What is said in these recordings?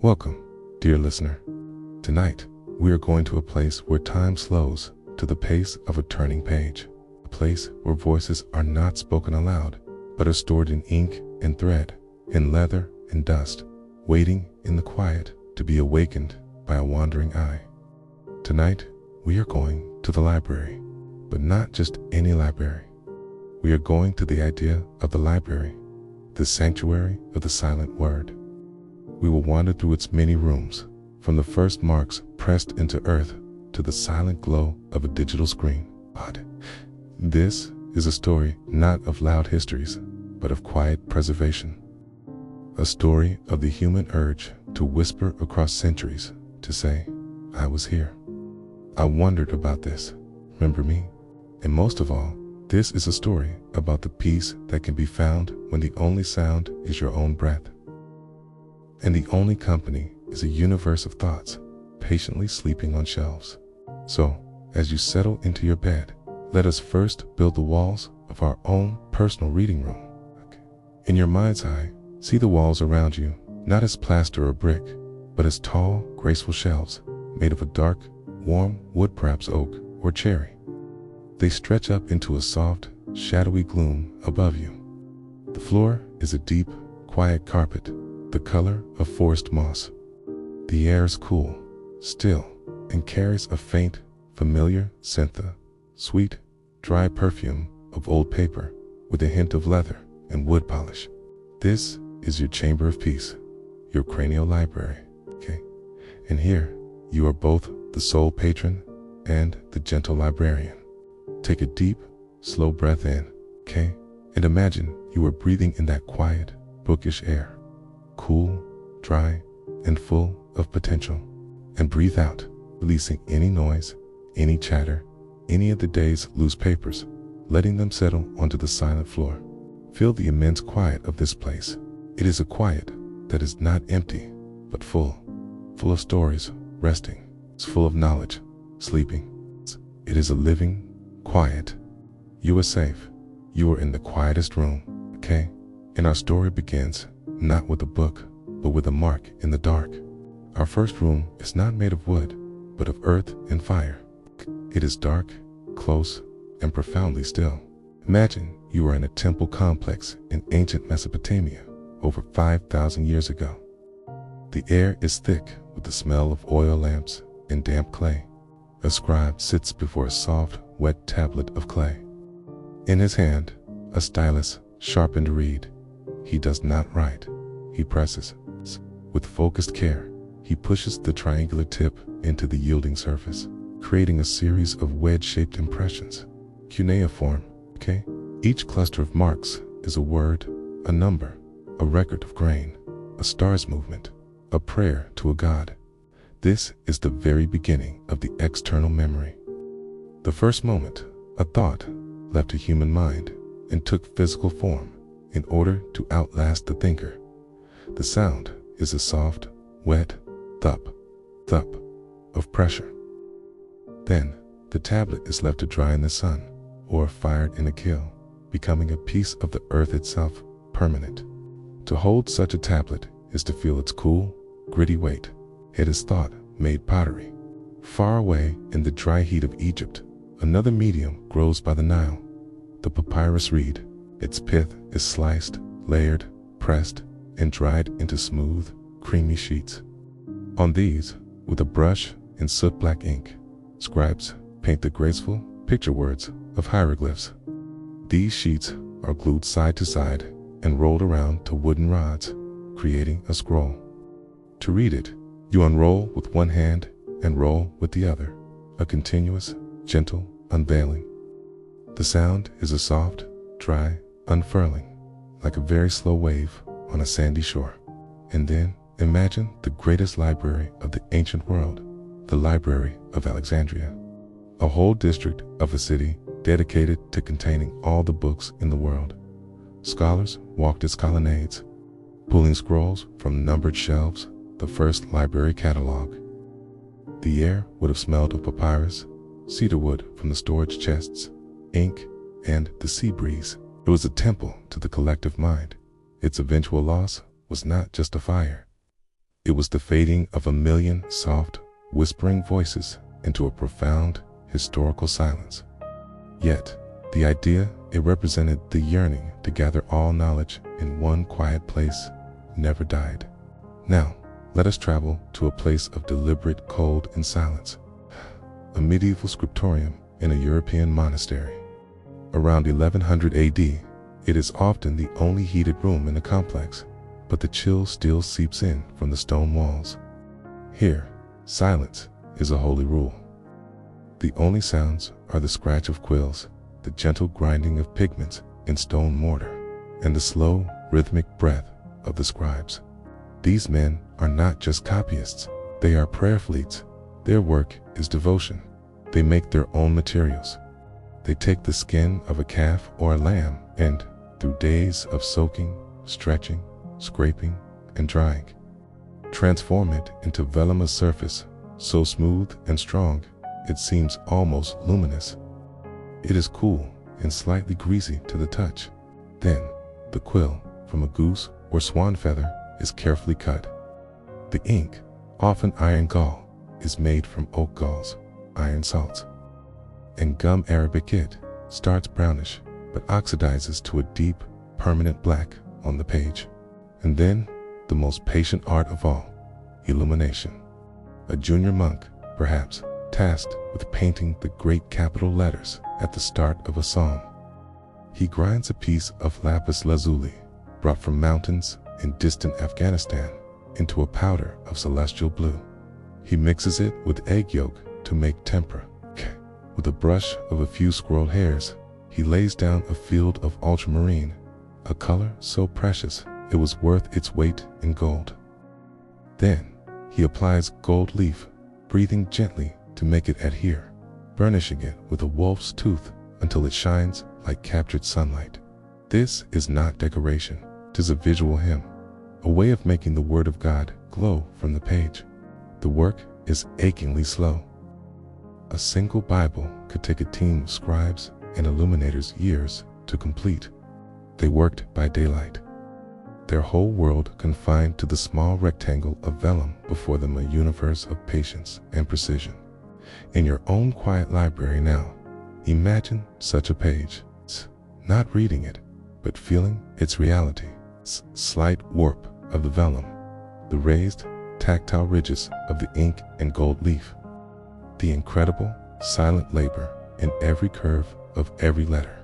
Welcome, dear listener. Tonight, we are going to a place where time slows to the pace of a turning page, a place where voices are not spoken aloud, but are stored in ink and thread, in leather and dust, waiting in the quiet to be awakened by a wandering eye. Tonight, we are going to the library, but not just any library. We are going to the idea of the library, the sanctuary of the silent word. We will wander through its many rooms, from the first marks pressed into earth to the silent glow of a digital screen. This is a story not of loud histories, but of quiet preservation. A story of the human urge to whisper across centuries, to say, I was here. I wondered about this. Remember me? And most of all, this is a story about the peace that can be found when the only sound is your own breath. And the only company is a universe of thoughts, patiently sleeping on shelves. So, as you settle into your bed, let us first build the walls of our own personal reading room. In your mind's eye, see the walls around you, not as plaster or brick, but as tall, graceful shelves, made of a dark, warm wood, perhaps oak or cherry. They stretch up into a soft, shadowy gloom above you. The floor is a deep, quiet carpet, the color of forest moss. The air is cool, still, and carries a faint, familiar scent, the sweet, dry perfume of old paper with a hint of leather and wood polish. This is your chamber of peace, your cranial library, okay? And here, you are both the sole patron and the gentle librarian. Take a deep, slow breath in, okay? And imagine you are breathing in that quiet, bookish air. Cool, dry, and full of potential. And breathe out, releasing any noise, any chatter, any of the day's loose papers, letting them settle onto the silent floor. Feel the immense quiet of this place. It is a quiet that is not empty, but full of stories, resting. It's full of knowledge, sleeping. It is a living quiet. You are safe. You are in the quietest room, okay? And our story begins not with a book, but with a mark in the dark. Our first room is not made of wood, but of earth and fire. It is dark, close, and profoundly still. Imagine you are in a temple complex in ancient Mesopotamia over 5,000 years ago. The air is thick with the smell of oil lamps and damp clay. A scribe sits before a soft, wet tablet of clay. In his hand, a stylus sharpened reed. He does not write. He presses. With focused care, he pushes the triangular tip into the yielding surface, creating a series of wedge-shaped impressions. Cuneiform, okay? Each cluster of marks is a word, a number, a record of grain, a star's movement, a prayer to a god. This is the very beginning of the external memory. The first moment, a thought left a human mind and took physical form in order to outlast the thinker. The sound is a soft, wet thump, thump of pressure. Then, the tablet is left to dry in the sun or fired in a kiln, becoming a piece of the earth itself, permanent. To hold such a tablet is to feel its cool, gritty weight. It is thought made pottery. Far away in the dry heat of Egypt, another medium grows by the Nile, the papyrus reed. Its pith is sliced, layered, pressed, and dried into smooth, creamy sheets. On these, with a brush and soot-black ink, scribes paint the graceful picture words of hieroglyphs. These sheets are glued side to side and rolled around to wooden rods, creating a scroll. To read it, you unroll with one hand and roll with the other, a continuous, gentle unveiling. The sound is a soft, dry unfurling, like a very slow wave on a sandy shore. And then imagine the greatest library of the ancient world, the Library of Alexandria, a whole district of a city dedicated to containing all the books in the world. Scholars walked its colonnades, pulling scrolls from numbered shelves, the first library catalog. The air would have smelled of papyrus, cedar wood from the storage chests, ink, and the sea breeze. It was a temple to the collective mind. Its eventual loss was not just a fire. It was the fading of a million soft, whispering voices into a profound, historical silence. Yet, the idea it represented, the yearning to gather all knowledge in one quiet place, never died. Now, let us travel to a place of deliberate cold and silence. A medieval scriptorium in a European monastery. Around 1100 AD, it is often the only heated room in the complex, but the chill still seeps in from the stone walls. Here, silence is a holy rule. The only sounds are the scratch of quills, the gentle grinding of pigments in stone mortar, and the slow, rhythmic breath of the scribes. These men are not just copyists, they are prayer fleets. Their work is devotion. They make their own materials. They take the skin of a calf or a lamb and, through days of soaking, stretching, scraping, and drying, transform it into vellum, a surface so smooth and strong it seems almost luminous. It is cool and slightly greasy to the touch. Then, the quill from a goose or swan feather is carefully cut. The ink, often iron gall, is made from oak galls, iron salts, and gum arabic. It starts brownish but oxidizes to a deep, permanent black on the page. And then, the most patient art of all, illumination. A junior monk, perhaps, tasked with painting the great capital letters at the start of a psalm. He grinds a piece of lapis lazuli, brought from mountains in distant Afghanistan, into a powder of celestial blue. He mixes it with egg yolk to make tempera. With a brush of a few squirrel hairs, he lays down a field of ultramarine, a color so precious it was worth its weight in gold. Then, he applies gold leaf, breathing gently to make it adhere, burnishing it with a wolf's tooth until it shines like captured sunlight. This is not decoration, 'tis a visual hymn, a way of making the word of God glow from the page. The work is achingly slow. A single Bible could take a team of scribes and illuminators years to complete. They worked by daylight, their whole world confined to the small rectangle of vellum before them, a universe of patience and precision. In your own quiet library now, imagine such a page, not reading it, but feeling its reality. Slight warp of the vellum, the raised, tactile ridges of the ink and gold leaf, the incredible, silent labor in every curve of every letter.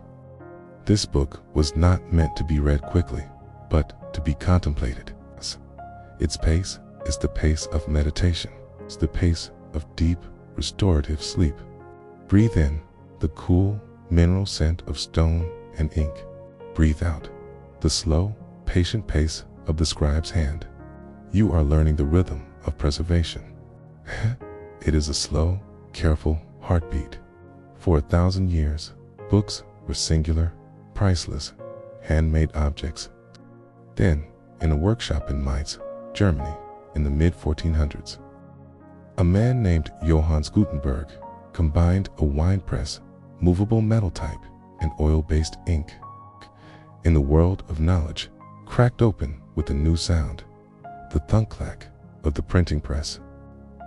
This book was not meant to be read quickly, but to be contemplated. Its pace is the pace of meditation. It's the pace of deep, restorative sleep. Breathe in the cool, mineral scent of stone and ink. Breathe out the slow, patient pace of the scribe's hand. You are learning the rhythm of preservation. It is a slow, careful heartbeat. For 1,000 years, books were singular, priceless, handmade objects. Then, in a workshop in Mainz, Germany, in the mid-1400s, a man named Johannes Gutenberg combined a wine press, movable metal type, and oil-based ink. In the world of knowledge, cracked open with a new sound, the thunk-clack of the printing press.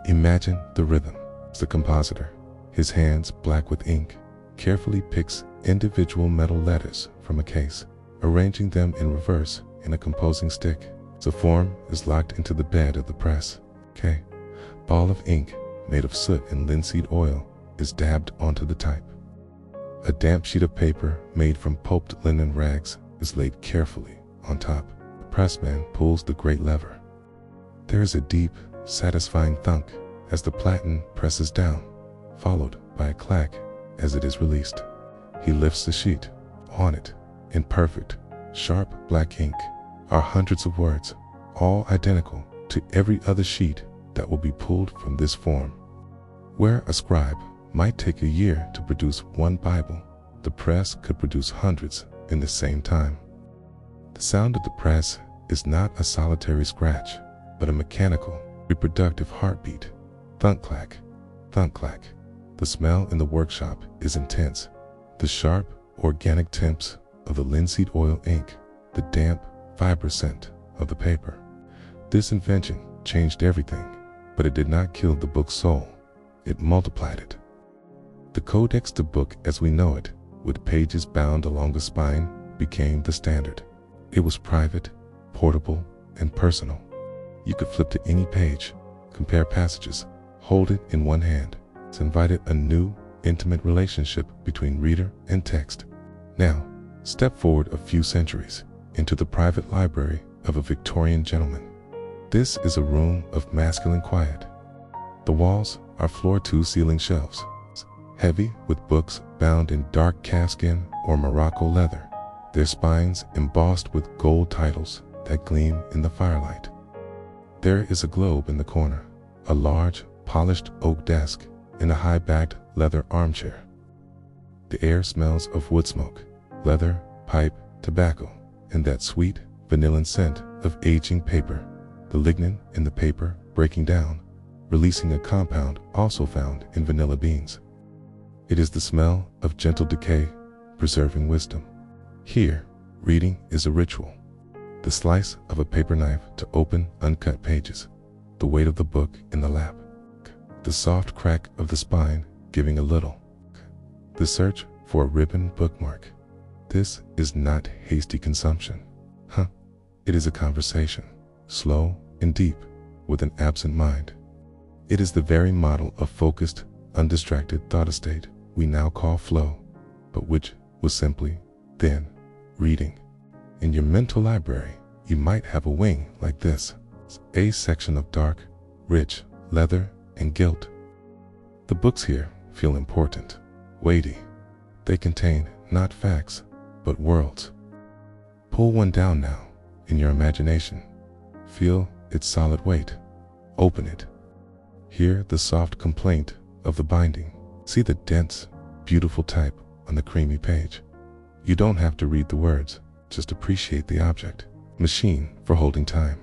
Imagine the rhythm. The compositor, his hands black with ink, carefully picks individual metal letters from a case, arranging them in reverse in a composing stick. The form is locked into the bed of the press. Ball of ink, made of soot and linseed oil, is dabbed onto the type. A damp sheet of paper made from pulped linen rags is laid carefully on top. The pressman pulls the great lever. There is a deep, satisfying thunk as the platen presses down, followed by a clack as it is released. He lifts the sheet. On it, in perfect, sharp black ink, are hundreds of words, all identical to every other sheet that will be pulled from this form. Where a scribe might take a year to produce one Bible, the press could produce hundreds in the same time. The sound of the press is not a solitary scratch, but a mechanical, reproductive heartbeat. Thunk-clack, thunk-clack. The smell in the workshop is intense. The sharp, organic temps of the linseed oil ink, the damp, fibrous scent of the paper. This invention changed everything, but it did not kill the book's soul. It multiplied it. The codex, the book as we know it, with pages bound along the spine, became the standard. It was private, portable, and personal. You could flip to any page, compare passages, hold it in one hand. It invited a new, intimate relationship between reader and text. Now, step forward a few centuries into the private library of a Victorian gentleman. This is a room of masculine quiet. The walls are floor-to-ceiling shelves, heavy with books bound in dark calfskin or Morocco leather, their spines embossed with gold titles that gleam in the firelight. There is a globe in the corner, a large, polished oak desk, and a high-backed leather armchair. The air smells of wood smoke, leather, pipe, tobacco, and that sweet, vanilla scent of aging paper, the lignin in the paper breaking down, releasing a compound also found in vanilla beans. It is the smell of gentle decay, preserving wisdom. Here, reading is a ritual. The slice of a paper knife to open uncut pages, the weight of the book in the lap, the soft crack of the spine giving a little, the search for a ribbon bookmark. This is not hasty consumption. It is a conversation, slow and deep, with an absent mind. It is the very model of focused, undistracted thought state we now call flow, but which was simply, then, reading. In your mental library, you might have a wing like this, a section of dark, rich leather and gilt. The books here feel important, weighty. They contain not facts, but worlds. Pull one down now in your imagination. Feel its solid weight. Open it. Hear the soft complaint of the binding. See the dense, beautiful type on the creamy page. You don't have to read the words, just appreciate the object. Machine for holding time.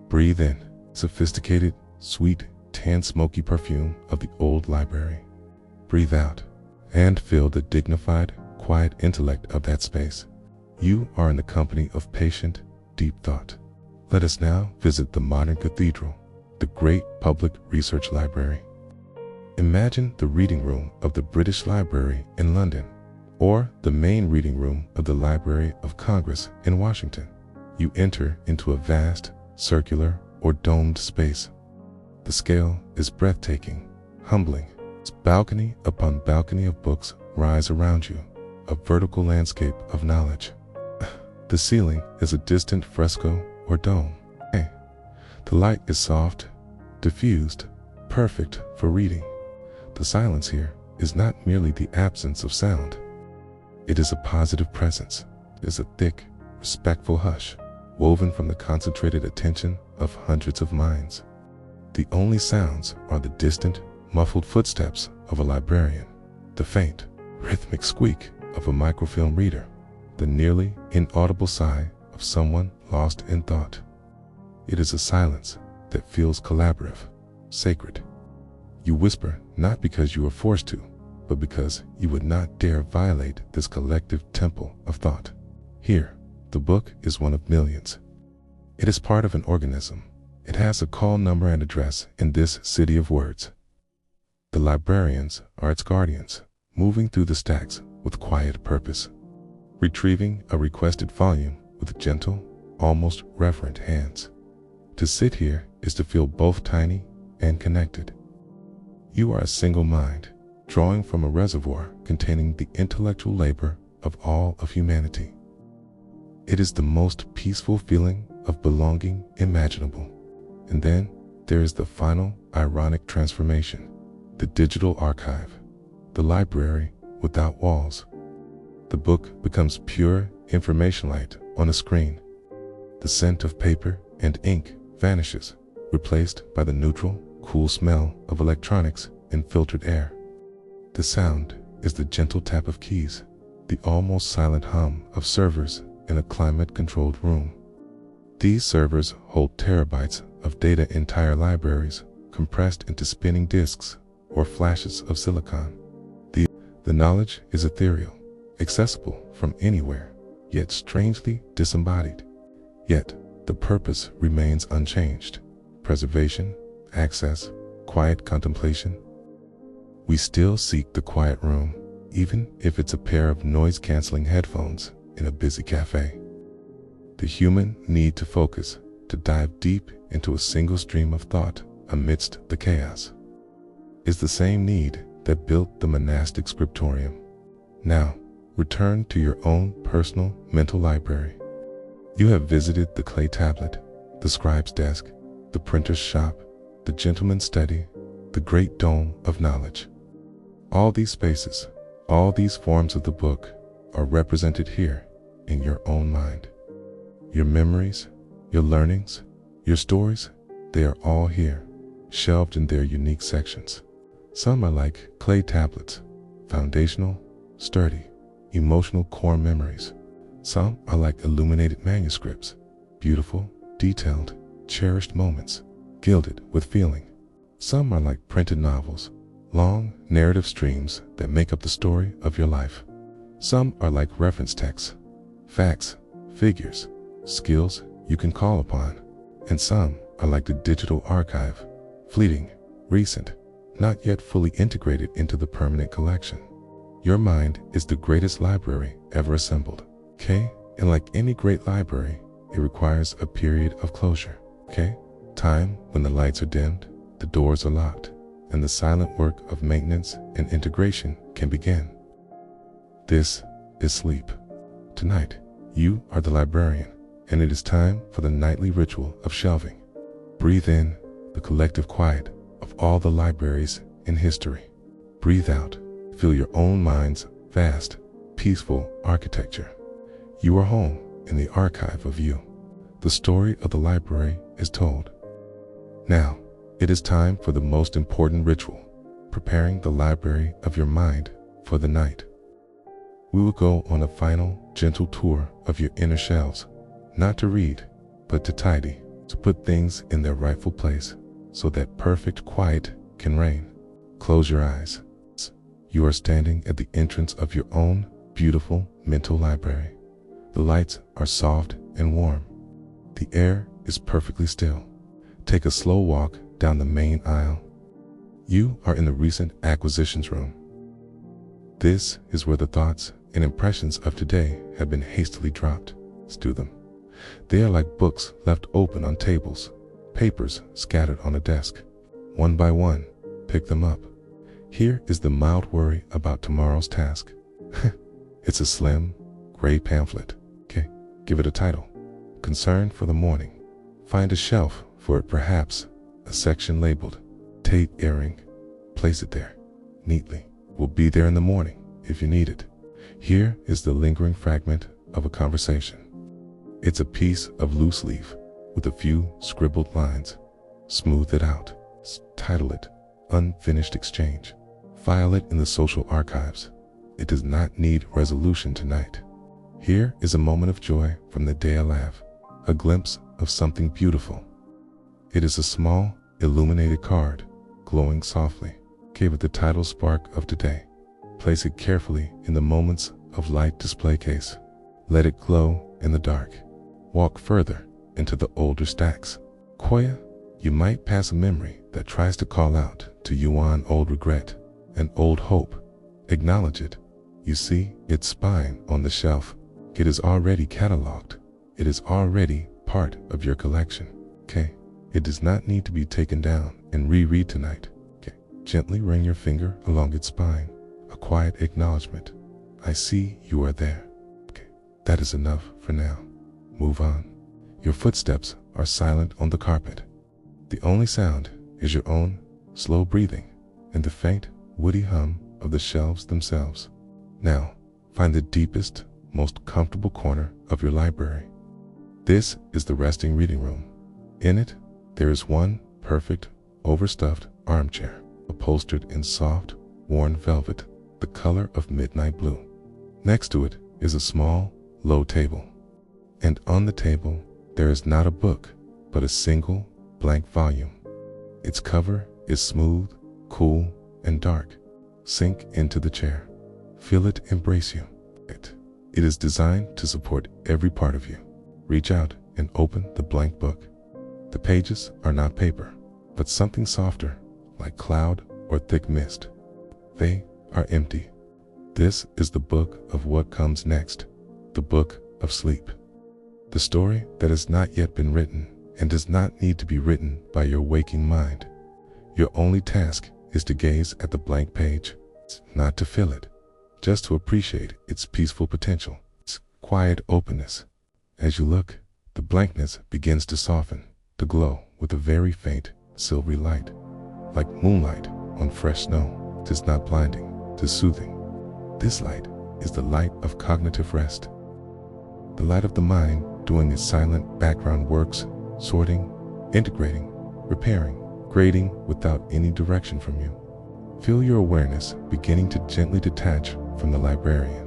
Breathe in, sophisticated, sweet, tan smoky perfume of the old library. Breathe out, and feel the dignified, quiet intellect of that space. You are in the company of patient, deep thought. Let us now visit the modern cathedral, the great public research library. Imagine the reading room of the British Library in London, or the main reading room of the Library of Congress in Washington. You enter into a vast, circular, or domed space. The scale is breathtaking, humbling. Balcony upon balcony of books rise around you, a vertical landscape of knowledge. The ceiling is a distant fresco or dome. The light is soft, diffused, perfect for reading. The silence here is not merely the absence of sound. It is a positive presence. It is a thick, respectful hush, woven from the concentrated attention of hundreds of minds. The only sounds are the distant, muffled footsteps of a librarian, the faint, rhythmic squeak of a microfilm reader, the nearly inaudible sigh of someone lost in thought. It is a silence that feels collaborative, sacred. You whisper not because you are forced to, but because you would not dare violate this collective temple of thought. Here, the book is one of millions. It is part of an organism. It has a call number and address in this city of words. The librarians are its guardians, moving through the stacks with quiet purpose, retrieving a requested volume with gentle, almost reverent hands. To sit here is to feel both tiny and connected. You are a single mind, drawing from a reservoir containing the intellectual labor of all of humanity. It is the most peaceful feeling of belonging imaginable. And then there is the final ironic transformation, the digital archive, the library without walls. The book becomes pure information light on a screen. The scent of paper and ink vanishes, replaced by the neutral, cool smell of electronics and filtered air. The sound is the gentle tap of keys, the almost silent hum of servers in a climate-controlled room. These servers hold terabytes of data, entire libraries compressed into spinning disks or flashes of silicon. The knowledge is ethereal, accessible from anywhere, yet strangely disembodied. Yet the purpose remains unchanged. preservation, access, quiet contemplation. We still seek the quiet room, even if it's a pair of noise-canceling headphones in a busy cafe. The human need to focus, to dive deep into a single stream of thought amidst the chaos, is the same need that built the monastic scriptorium. Now, return to your own personal mental library. You have visited the clay tablet, the scribe's desk, the printer's shop, the gentleman's study, the great dome of knowledge. All these spaces, all these forms of the book are represented here in your own mind. Your memories, your learnings, your stories, they are all here, shelved in their unique sections. Some are like clay tablets, foundational, sturdy, emotional core memories. Some are like illuminated manuscripts, beautiful, detailed, cherished moments, gilded with feeling. Some are like printed novels, long narrative streams that make up the story of your life. Some are like reference texts, facts, figures, skills you can call upon. And some are like the digital archive, fleeting, recent, not yet fully integrated into the permanent collection. Your mind is the greatest library ever assembled, okay? And like any great library, it requires a period of closure, okay? Time when the lights are dimmed, the doors are locked, and the silent work of maintenance and integration can begin. This is sleep. Tonight, you are the librarian, and it is time for the nightly ritual of shelving. Breathe in the collective quiet of all the libraries in history. Breathe out, feel your own mind's vast, peaceful architecture. You are home in the archive of you. The story of the library is told. Now, it is time for the most important ritual, preparing the library of your mind for the night. We will go on a final, gentle tour of your inner shelves, not to read, but to tidy, to put things in their rightful place, so that perfect quiet can reign. Close your eyes. You are standing at the entrance of your own beautiful mental library. The lights are soft and warm. The air is perfectly still. Take a slow walk down the main aisle. You are in the recent acquisitions room. This is where the thoughts and impressions of today have been hastily dropped. Stew them. They are like books left open on tables, papers scattered on a desk. One by one, pick them up. Here is the mild worry about tomorrow's task. It's a slim, gray pamphlet. Okay, give it a title. Concern for the morning. Find a shelf for it, perhaps a section labeled Tate Earring. Place it there, neatly. Will be there in the morning if you need it. Here is the lingering fragment of a conversation. It's a piece of loose leaf with a few scribbled lines. Smooth it out. Title it Unfinished Exchange. File it in the social archives. It does not need resolution tonight. Here is a moment of joy from the day alive, a glimpse of something beautiful. It is a small, illuminated card, glowing softly. Give it the title spark of today. Place it carefully in the moments of light display case. Let it glow in the dark. Walk further into the older stacks. Koya, you might pass a memory that tries to call out to you on old regret, an old hope. Acknowledge it. You see its spine on the shelf. It is already cataloged. It is already part of your collection. Okay? It does not need to be taken down and reread tonight. Okay? Gently ring your finger along its spine. A quiet acknowledgement. I see you are there. Okay? That is enough for now. Move on. Your footsteps are silent on the carpet. The only sound is your own slow breathing and the faint, woody hum of the shelves themselves. Now, find the deepest, most comfortable corner of your library. This is the resting reading room. In it, there is one perfect, overstuffed armchair, upholstered in soft, worn velvet, the color of midnight blue. Next to it is a small, low table. And on the table, there is not a book, but a single, blank volume. Its cover is smooth, cool, and dark. Sink into the chair. Feel it embrace you. It is designed to support every part of you. Reach out and open the blank book. The pages are not paper, but something softer, like cloud or thick mist. They are empty. This is the book of what comes next, the book of sleep. The story that has not yet been written and does not need to be written by your waking mind. Your only task is to gaze at the blank page, not to fill it, just to appreciate its peaceful potential, its quiet openness. As you look, the blankness begins to soften, to glow with a very faint, silvery light. Like moonlight on fresh snow, it is not blinding, it is soothing. This light is the light of cognitive rest, the light of the mind doing its silent background works, sorting, integrating, repairing, grading without any direction from you. Feel your awareness beginning to gently detach from the librarian.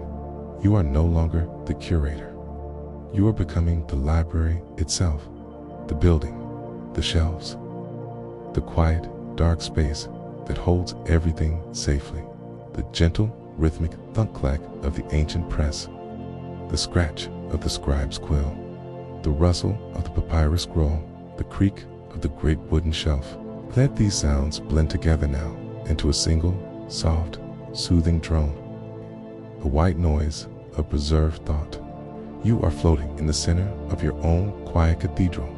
You are no longer the curator. You are becoming the library itself, the building, the shelves, the quiet, dark space that holds everything safely, the gentle, rhythmic thunk-clack of the ancient press, the scratch of the scribe's quill, the rustle of the papyrus scroll, the creak of the great wooden shelf. Let these sounds blend together now into a single, soft, soothing drone, the white noise of preserved thought. You are floating in the center of your own quiet cathedral.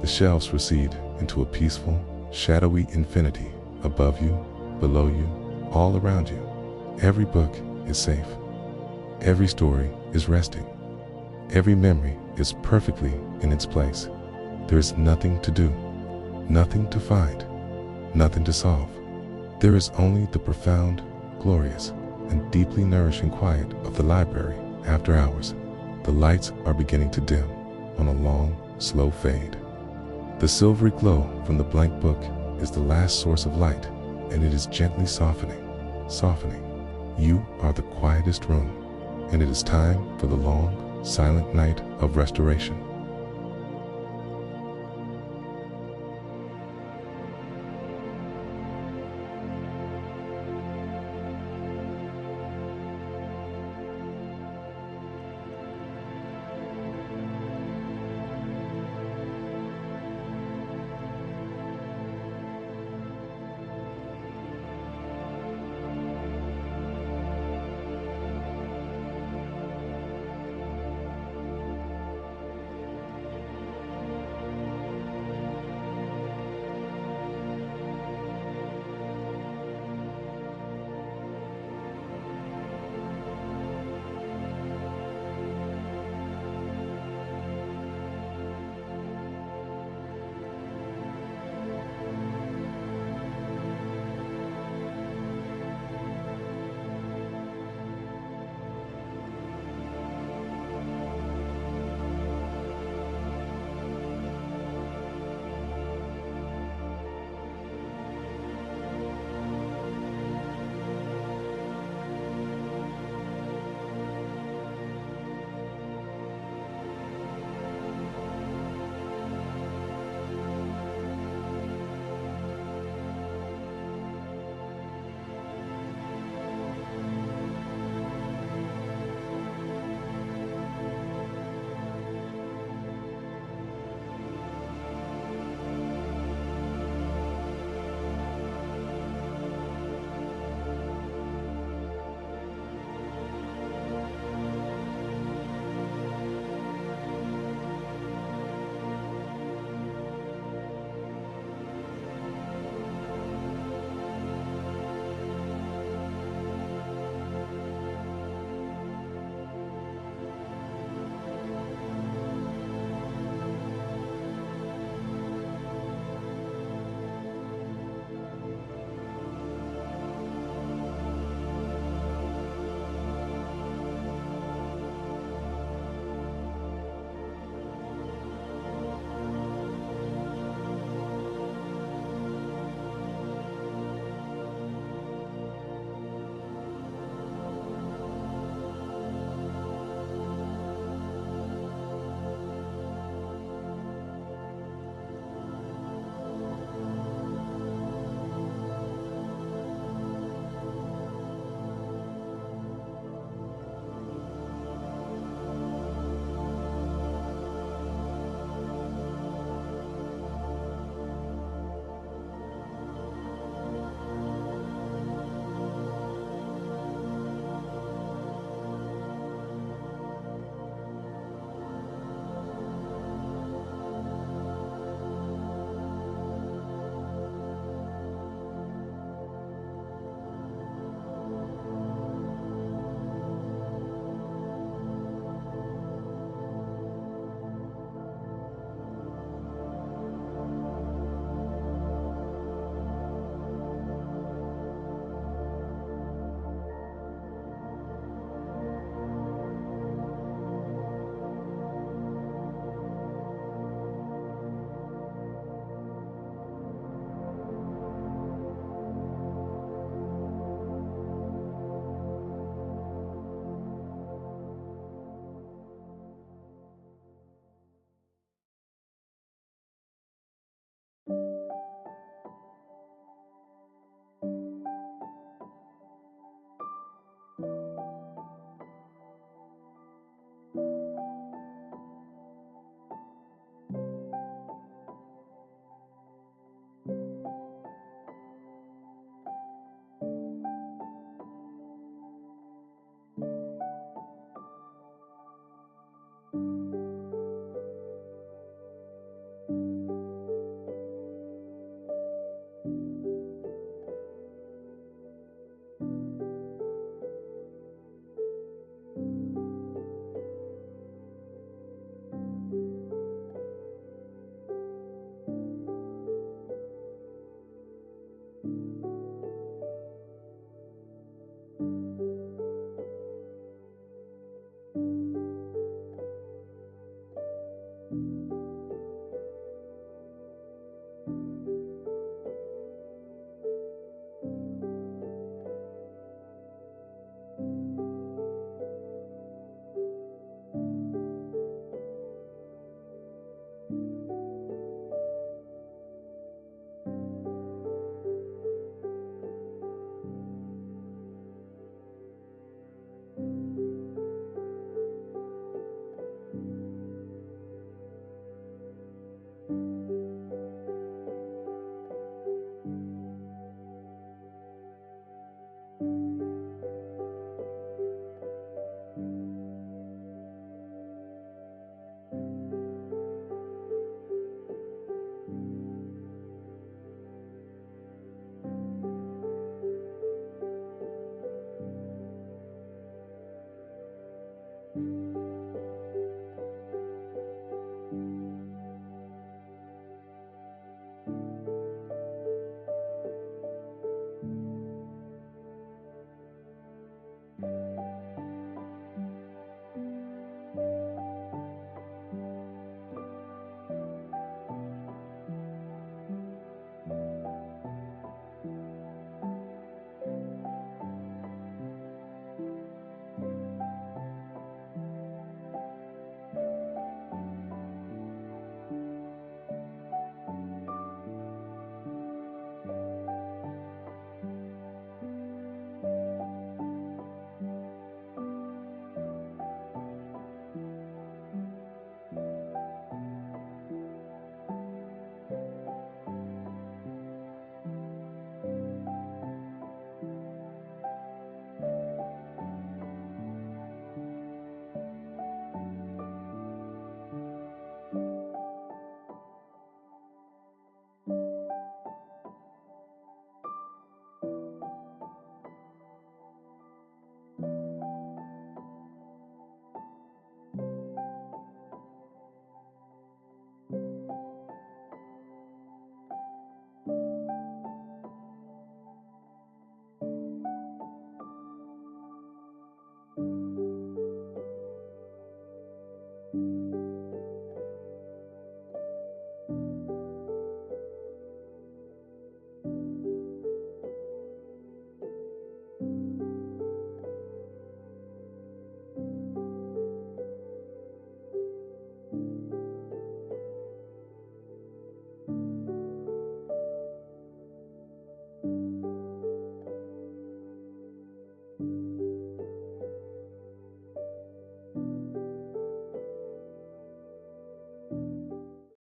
The shelves recede into a peaceful, shadowy infinity above you, below you, all around you. Every book is safe. Every story is resting. Every memory is perfectly in its place. There is nothing to do, nothing to find, nothing to solve. There is only the profound, glorious, and deeply nourishing quiet of the library after hours. The lights are beginning to dim on a long, slow fade. The silvery glow from the blank book is the last source of light, and it is gently softening, softening. You are the quietest room, and it is time for the long, silent night of restoration.